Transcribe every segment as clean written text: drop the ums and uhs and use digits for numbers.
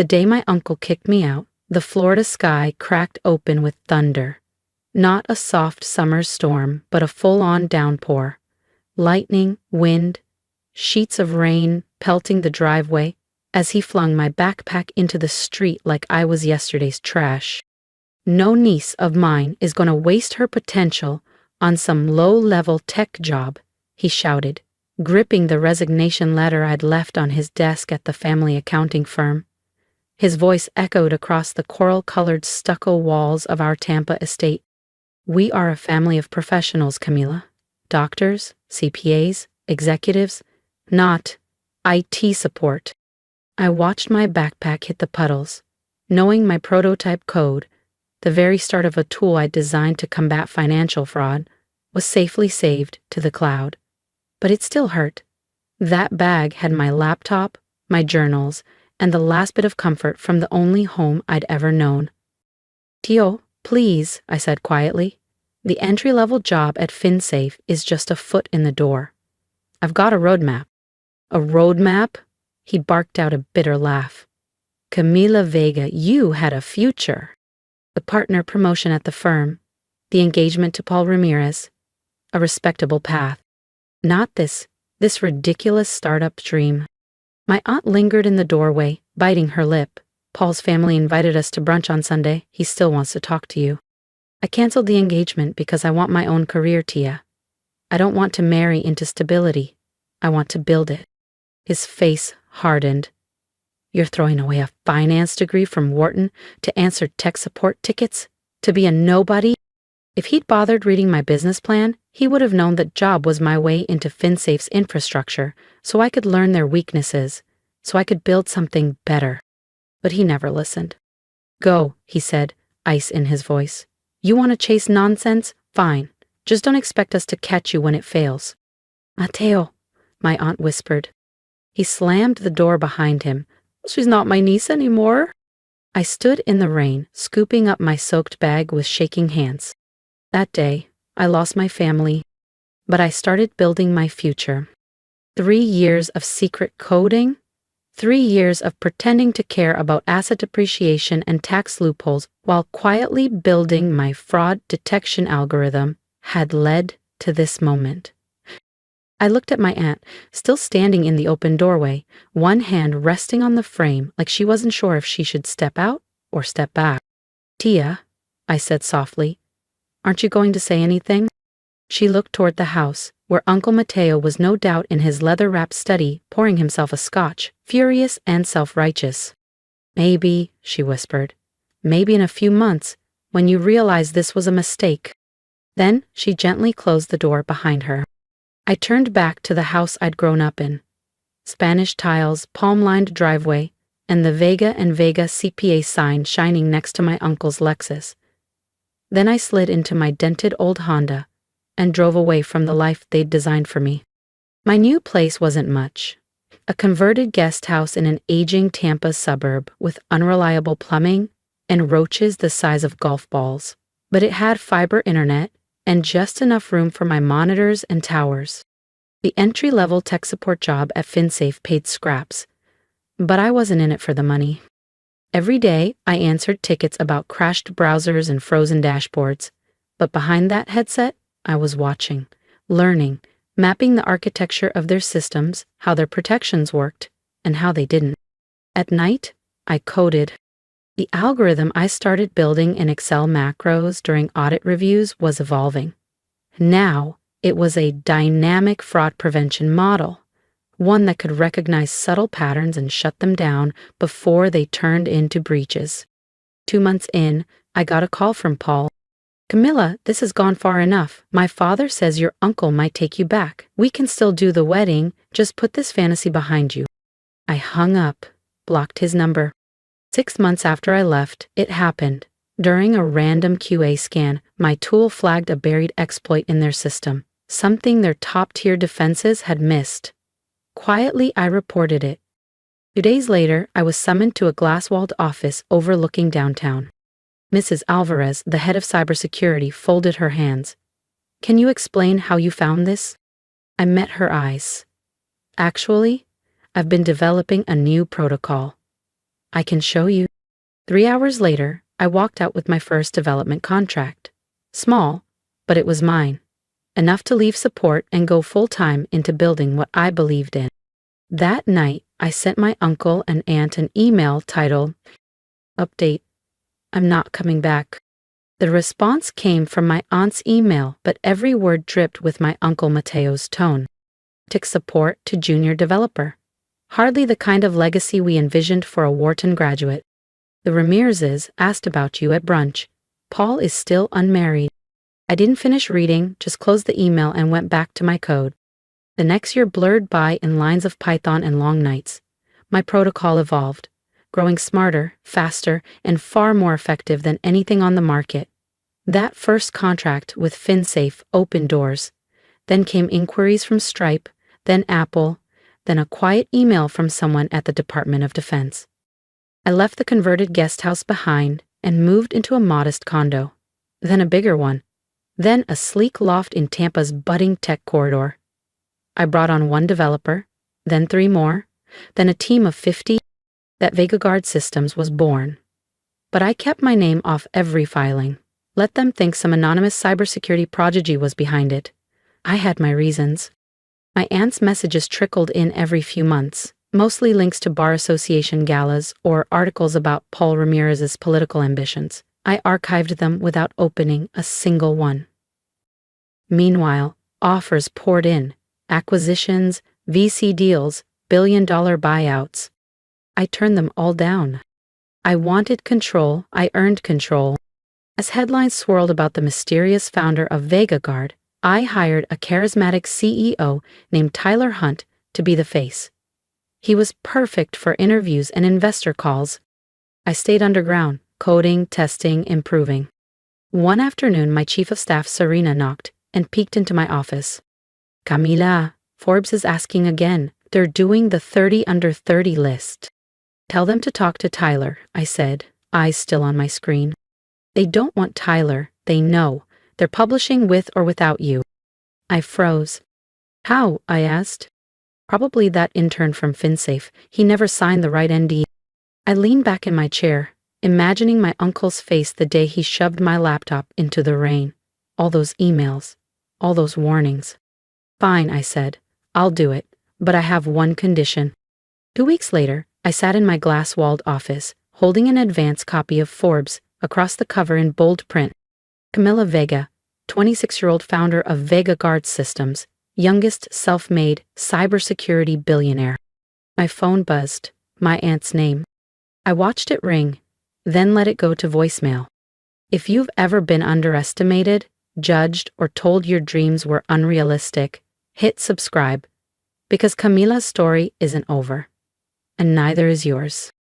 The day my uncle kicked me out, the Florida sky cracked open with thunder. Not a soft summer storm, but a full-on downpour. Lightning, wind, sheets of rain pelting the driveway as he flung my backpack into the street like I was yesterday's trash. No niece of mine is going to waste her potential on some low-level tech job, he shouted, gripping the resignation letter I'd left on his desk at the family accounting firm. His voice echoed across the coral-colored stucco walls of our Tampa estate. We are a family of professionals, Camila. Doctors, CPAs, executives, not IT support. I watched my backpack hit the puddles, knowing my prototype code, the very start of a tool I designed to combat financial fraud, was safely saved to the cloud. But it still hurt. That bag had my laptop, my journals, and the last bit of comfort from the only home I'd ever known. Tio, please, I said quietly. The entry-level job at FinSafe is just a foot in the door. I've got a roadmap. A roadmap? He barked out a bitter laugh. Camila Vega, you had a future. The partner promotion at the firm, the engagement to Paul Ramirez, a respectable path. Not this ridiculous startup dream. My aunt lingered in the doorway, biting her lip. Paul's family invited us to brunch on Sunday. He still wants to talk to you. I canceled the engagement because I want my own career, Tia. I don't want to marry into stability. I want to build it. His face hardened. You're throwing away a finance degree from Wharton to answer tech support tickets? To be a nobody? If he'd bothered reading my business plan, he would have known that job was my way into FinSafe's infrastructure, so I could learn their weaknesses, so I could build something better. But he never listened. Go, he said, ice in his voice. You want to chase nonsense? Fine. Just don't expect us to catch you when it fails. Mateo, my aunt whispered. He slammed the door behind him. She's not my niece anymore. I stood in the rain, scooping up my soaked bag with shaking hands. That day, I lost my family, but I started building my future. 3 years of secret coding, 3 years of pretending to care about asset depreciation and tax loopholes while quietly building my fraud detection algorithm had led to this moment. I looked at my aunt, still standing in the open doorway, one hand resting on the frame like she wasn't sure if she should step out or step back. Tia, I said softly, aren't you going to say anything? She looked toward the house, where Uncle Mateo was no doubt in his leather-wrapped study pouring himself a scotch, furious and self-righteous. Maybe, she whispered, maybe in a few months, when you realize this was a mistake. Then she gently closed the door behind her. I turned back to the house I'd grown up in. Spanish tiles, palm-lined driveway, and the Vega and Vega CPA sign shining next to my uncle's Lexus. Then I slid into my dented old Honda and drove away from the life they'd designed for me. My new place wasn't much. A converted guest house in an aging Tampa suburb with unreliable plumbing and roaches the size of golf balls. But it had fiber internet and just enough room for my monitors and towers. The entry-level tech support job at FinSafe paid scraps, but I wasn't in it for the money. Every day, I answered tickets about crashed browsers and frozen dashboards, but behind that headset, I was watching, learning, mapping the architecture of their systems, how their protections worked, and how they didn't. At night, I coded. The algorithm I started building in Excel macros during audit reviews was evolving. Now, it was a dynamic fraud prevention model, one that could recognize subtle patterns and shut them down before they turned into breaches. 2 months in, I got a call from Paul. Camila, this has gone far enough. My father says your uncle might take you back. We can still do the wedding, just put this fantasy behind you. I hung up, blocked his number. 6 months after I left, it happened. During a random QA scan, my tool flagged a buried exploit in their system, something their top-tier defenses had missed. Quietly, I reported it. 2 days later, I was summoned to a glass-walled office overlooking downtown. Mrs. Alvarez, the head of cybersecurity, folded her hands. Can you explain how you found this? I met her eyes. Actually, I've been developing a new protocol. I can show you. 3 hours later, I walked out with my first development contract. Small, but it was mine. Enough to leave support and go full-time into building what I believed in. That night, I sent my uncle and aunt an email titled, "Update, I'm not coming back." The response came from my aunt's email, but every word dripped with my Uncle Mateo's tone. Tech support to junior developer. Hardly the kind of legacy we envisioned for a Wharton graduate. The Ramirezes asked about you at brunch. Paul is still unmarried. I didn't finish reading, just closed the email and went back to my code. The next year blurred by in lines of Python and long nights. My protocol evolved, growing smarter, faster, and far more effective than anything on the market. That first contract with FinSafe opened doors. Then came inquiries from Stripe, then Apple, then a quiet email from someone at the Department of Defense. I left the converted guest house behind and moved into a modest condo, then a bigger one, then a sleek loft in Tampa's budding tech corridor. I brought on one developer, then 3 more, then a team of 50. That VegaGuard Systems was born. But I kept my name off every filing. Let them think some anonymous cybersecurity prodigy was behind it. I had my reasons. My aunt's messages trickled in every few months, mostly links to bar association galas or articles about Paul Ramirez's political ambitions. I archived them without opening a single one. Meanwhile, offers poured in. Acquisitions, VC deals, billion-dollar buyouts. I turned them all down. I wanted control, I earned control. As headlines swirled about the mysterious founder of VegaGuard, I hired a charismatic CEO named Tyler Hunt to be the face. He was perfect for interviews and investor calls. I stayed underground, coding, testing, improving. One afternoon, my chief of staff, Serena, knocked and peeked into my office. "Camila, Forbes is asking again. They're doing the 30 under 30 list." "Tell them to talk to Tyler," I said, eyes still on my screen. "They don't want Tyler, they know. They're publishing with or without you." I froze. "How?" I asked. "Probably that intern from FinSafe. He never signed the right NDA." I leaned back in my chair, imagining my uncle's face the day he shoved my laptop into the rain. All those emails, all those warnings. "Fine," I said. "I'll do it, but I have one condition." 2 weeks later, I sat in my glass-walled office, holding an advance copy of Forbes, across the cover in bold print. Camila Vega, 26-year-old founder of VegaGuard Systems, youngest self-made cybersecurity billionaire. My phone buzzed, my aunt's name. I watched it ring, then let it go to voicemail. If you've ever been underestimated, judged, or told your dreams were unrealistic, hit subscribe, because Camila's story isn't over. And neither is yours.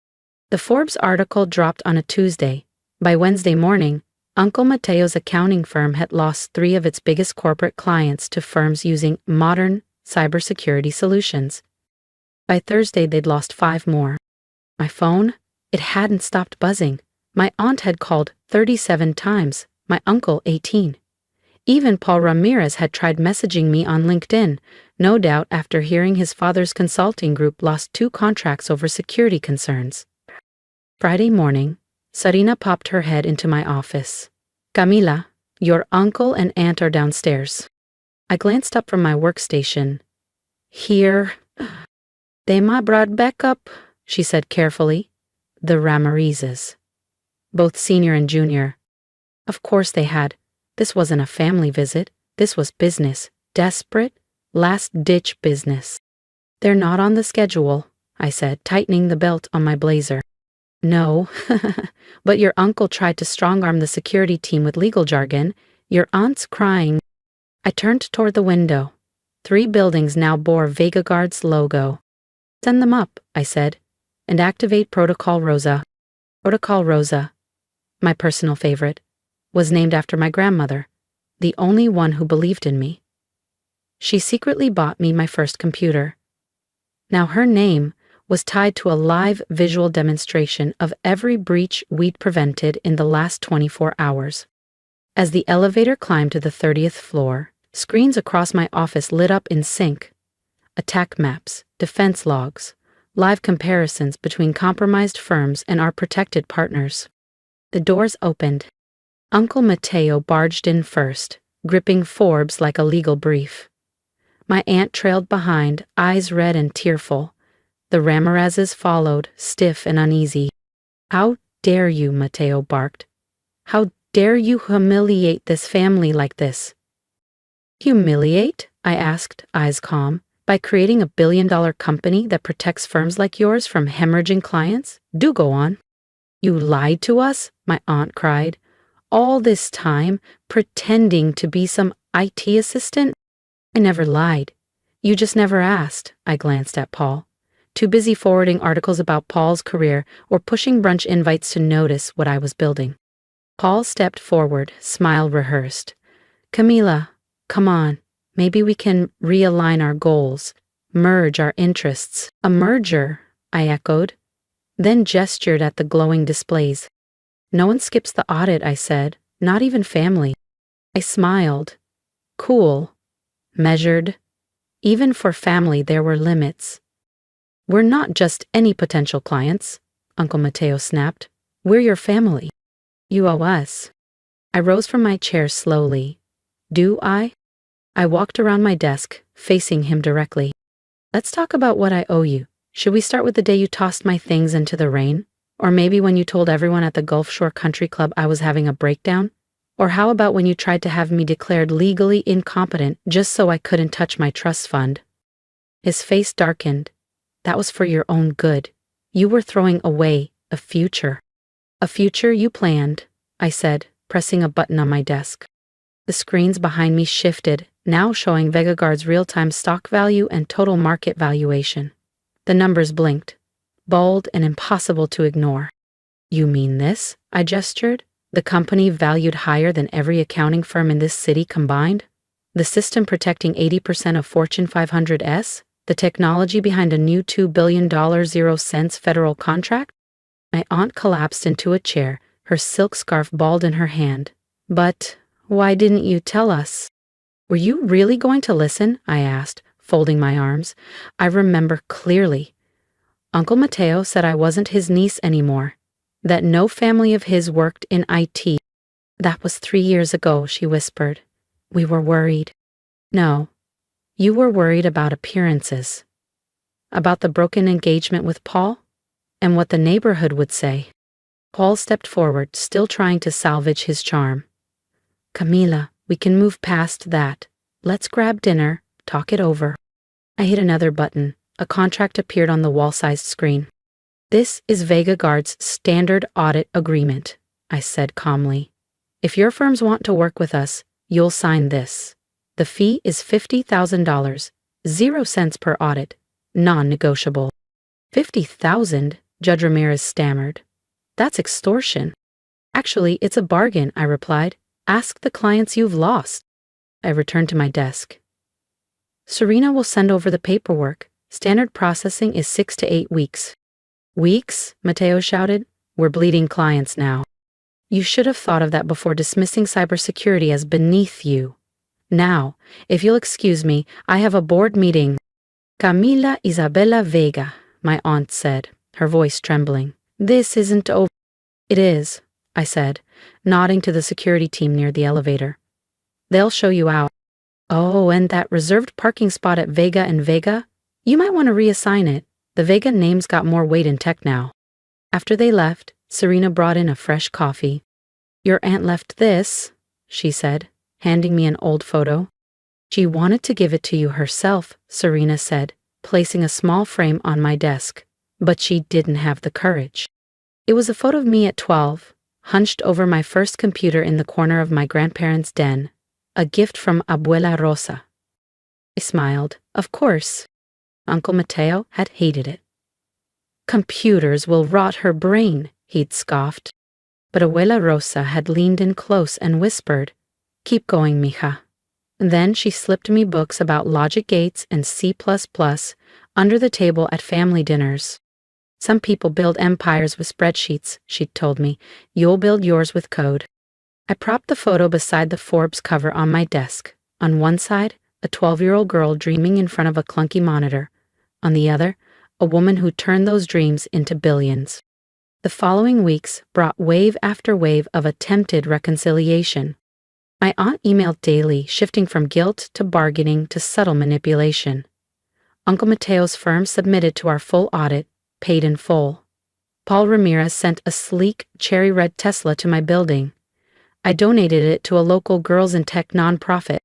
The Forbes article dropped on a Tuesday. By Wednesday morning, Uncle Mateo's accounting firm had lost 3 of its biggest corporate clients to firms using modern cybersecurity solutions. By Thursday, they'd lost 5 more. My phone? It hadn't stopped buzzing. My aunt had called 37 times, my uncle 18. Even Paul Ramirez had tried messaging me on LinkedIn, no doubt after hearing his father's consulting group lost 2 contracts over security concerns. Friday morning, Serena popped her head into my office. "Camila, your uncle and aunt are downstairs." I glanced up from my workstation. "Here." "They ma brought back up," she said carefully. "The Ramirezes. Both senior and junior." Of course they had. This wasn't a family visit. This was business. Desperate, last-ditch business. "They're not on the schedule," I said, tightening the belt on my blazer. "No, but your uncle tried to strong-arm the security team with legal jargon. Your aunt's crying." I turned toward the window. 3 buildings now bore VegaGuard's logo. "Send them up," I said, "and activate Protocol Rosa." Protocol Rosa, my personal favorite, was named after my grandmother, the only one who believed in me. She secretly bought me my first computer. Now her name was tied to a live visual demonstration of every breach we'd prevented in the last 24 hours. As the elevator climbed to the 30th floor, screens across my office lit up in sync. Attack maps, defense logs, live comparisons between compromised firms and our protected partners. The doors opened. Uncle Mateo barged in first, gripping Forbes like a legal brief. My aunt trailed behind, eyes red and tearful. The Ramirezes followed, stiff and uneasy. "How dare you," Mateo barked. "How dare you humiliate this family like this?" "Humiliate?" I asked, eyes calm. "By creating a billion-dollar company that protects firms like yours from hemorrhaging clients? Do go on." "You lied to us?" my aunt cried. "All this time, pretending to be some IT assistant?" "I never lied. You just never asked." I glanced at Paul, too busy forwarding articles about Paul's career or pushing brunch invites to notice what I was building. Paul stepped forward, smile rehearsed. "Camila, come on. Maybe we can realign our goals, merge our interests." "A merger," I echoed, then gestured at the glowing displays. "No one skips the audit," I said, "not even family." I smiled. Cool. Measured. Even for family there were limits. "We're not just any potential clients," Uncle Mateo snapped. "We're your family. You owe us." I rose from my chair slowly. "Do I?" I walked around my desk, facing him directly. "Let's talk about what I owe you. Should we start with the day you tossed my things into the rain? Or maybe when you told everyone at the Gulf Shore Country Club I was having a breakdown? Or how about when you tried to have me declared legally incompetent just so I couldn't touch my trust fund?" His face darkened. "That was for your own good. You were throwing away a future." "A future you planned," I said, pressing a button on my desk. The screens behind me shifted, now showing VegaGuard's real-time stock value and total market valuation. The numbers blinked, bold and impossible to ignore. "You mean this?" I gestured. "The company valued higher than every accounting firm in this city combined? The system protecting 80% of Fortune 500s? The technology behind a new $2 billion 0 cents federal contract?" My aunt collapsed into a chair, her silk scarf balled in her hand. "But why didn't you tell us?" "Were you really going to listen?" I asked, folding my arms. I remember clearly. Uncle Mateo said I wasn't his niece anymore, that no family of his worked in IT. "That was 3 years ago," she whispered. "We were worried." "No, you were worried about appearances. About the broken engagement with Paul? And what the neighborhood would say." Paul stepped forward, still trying to salvage his charm. "Camila, we can move past that. Let's grab dinner, talk it over." I hit another button. A contract appeared on the wall-sized screen. "This is VegaGuard's standard audit agreement," I said calmly. "If your firms want to work with us, you'll sign this. The fee is $50,000, 0 cents per audit, non-negotiable." "50,000?" Judge Ramirez stammered. "That's extortion." "Actually, it's a bargain," I replied. "Ask the clients you've lost." I returned to my desk. "Serena will send over the paperwork. Standard processing is 6 to 8 weeks." "Weeks?" Mateo shouted. "We're bleeding clients now." "You should have thought of that before dismissing cybersecurity as beneath you. Now, if you'll excuse me, I have a board meeting." "Camila Isabella Vega," my aunt said, her voice trembling. "This isn't over." "It is," I said, nodding to the security team near the elevator. "They'll show you out." "Oh, and that reserved parking spot at Vega and Vega? You might want to reassign it. The Vega name's got more weight in tech now." After they left, Serena brought in a fresh coffee. "Your aunt left this," she said, handing me an old photo. "She wanted to give it to you herself," Serena said, placing a small frame on my desk. "But she didn't have the courage." It was a photo of me at 12, hunched over my first computer in the corner of my grandparents' den, a gift from Abuela Rosa. I smiled. Of course. Uncle Mateo had hated it. "Computers will rot her brain," he'd scoffed. But Abuela Rosa had leaned in close and whispered, "Keep going, mija." Then she slipped me books about logic gates and C++ under the table at family dinners. "Some people build empires with spreadsheets," she'd told me. "You'll build yours with code." I propped the photo beside the Forbes cover on my desk. On one side, a 12-year-old girl dreaming in front of a clunky monitor. On the other, a woman who turned those dreams into billions. The following weeks brought wave after wave of attempted reconciliation. My aunt emailed daily, shifting from guilt to bargaining to subtle manipulation. Uncle Mateo's firm submitted to our full audit, paid in full. Paul Ramirez sent a sleek, cherry-red Tesla to my building. I donated it to a local girls in tech nonprofit.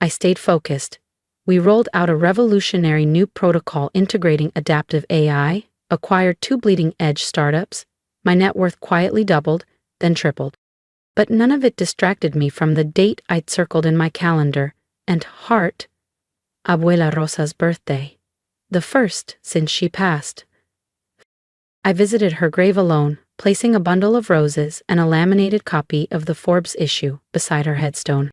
I stayed focused. We rolled out a revolutionary new protocol integrating adaptive AI, acquired 2 bleeding-edge startups. My net worth quietly doubled, then tripled. But none of it distracted me from the date I'd circled in my calendar and heart, Abuela Rosa's birthday, the first since she passed. I visited her grave alone, placing a bundle of roses and a laminated copy of the Forbes issue beside her headstone.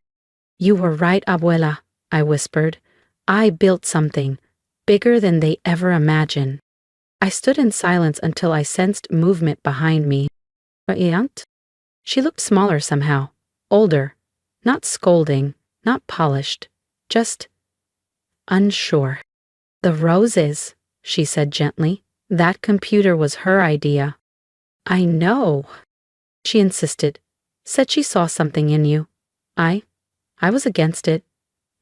"You were right, Abuela," I whispered. "I built something bigger than they ever imagined." I stood in silence until I sensed movement behind me. "Aunt?" She looked smaller somehow, older, not scolding, not polished, just unsure. "The roses," she said gently. "That computer was her idea." "I know," she insisted. "Said she saw something in you. I was against it,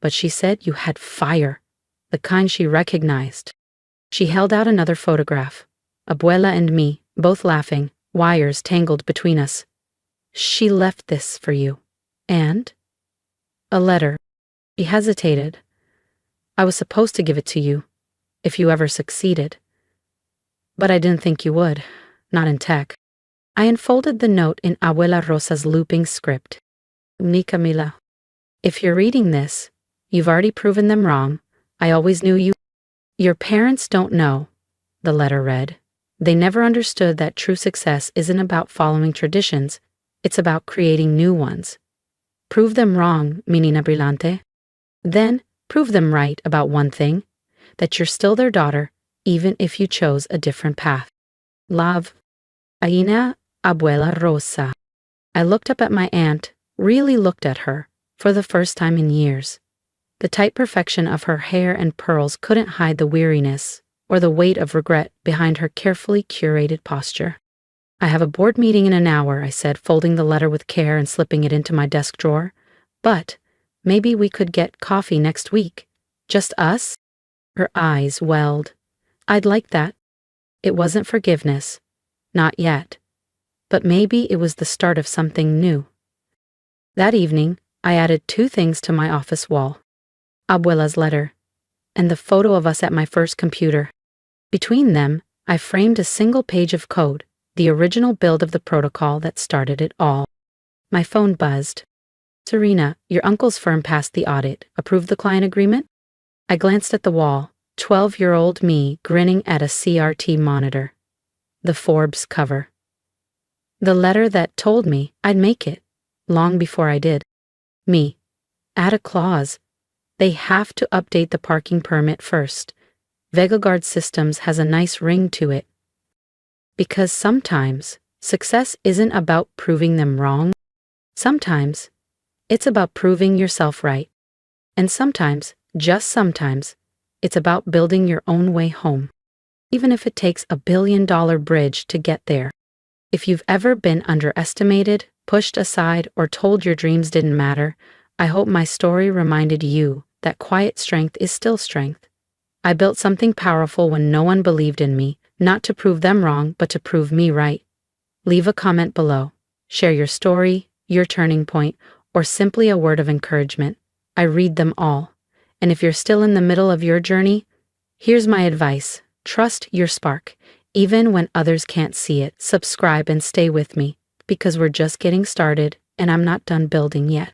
but she said you had fire, the kind she recognized." She held out another photograph. Abuela and me, both laughing, wires tangled between us. "She left this for you. And?" "A letter." She hesitated. "I was supposed to give it to you, if you ever succeeded. But I didn't think you would, not in tech." I unfolded the note in Abuela Rosa's looping script. "Mi Camila, if you're reading this, you've already proven them wrong. I always knew you. Your parents don't know," the letter read. "They never understood that true success isn't about following traditions. It's about creating new ones. Prove them wrong, mi niña brillante. Then prove them right about one thing, that you're still their daughter, even if you chose a different path. Love, Aina Abuela Rosa." I looked up at my aunt, really looked at her, for the first time in years. The tight perfection of her hair and pearls couldn't hide the weariness or the weight of regret behind her carefully curated posture. "I have a board meeting in an hour," I said, folding the letter with care and slipping it into my desk drawer. "But maybe we could get coffee next week. Just us?" Her eyes welled. "I'd like that." It wasn't forgiveness. Not yet. But maybe it was the start of something new. That evening, I added 2 things to my office wall. Abuela's letter, and the photo of us at my first computer. Between them, I framed a single page of code, the original build of the protocol that started it all. My phone buzzed. "Serena, your uncle's firm passed the audit. Approved the client agreement?" I glanced at the wall, 12-year-old me grinning at a CRT monitor. The Forbes cover. The letter that told me I'd make it, long before I did. Me. Add a clause. They have to update the parking permit first. VegaGuard Systems has a nice ring to it. Because sometimes success isn't about proving them wrong. Sometimes it's about proving yourself right. And sometimes, just sometimes, it's about building your own way home. Even if it takes a billion-dollar bridge to get there. If you've ever been underestimated, pushed aside, or told your dreams didn't matter, I hope my story reminded you that quiet strength is still strength. I built something powerful when no one believed in me, not to prove them wrong, but to prove me right. Leave a comment below. Share your story, your turning point, or simply a word of encouragement. I read them all. And if you're still in the middle of your journey, here's my advice. Trust your spark. Even when others can't see it, subscribe and stay with me, because we're just getting started, and I'm not done building yet.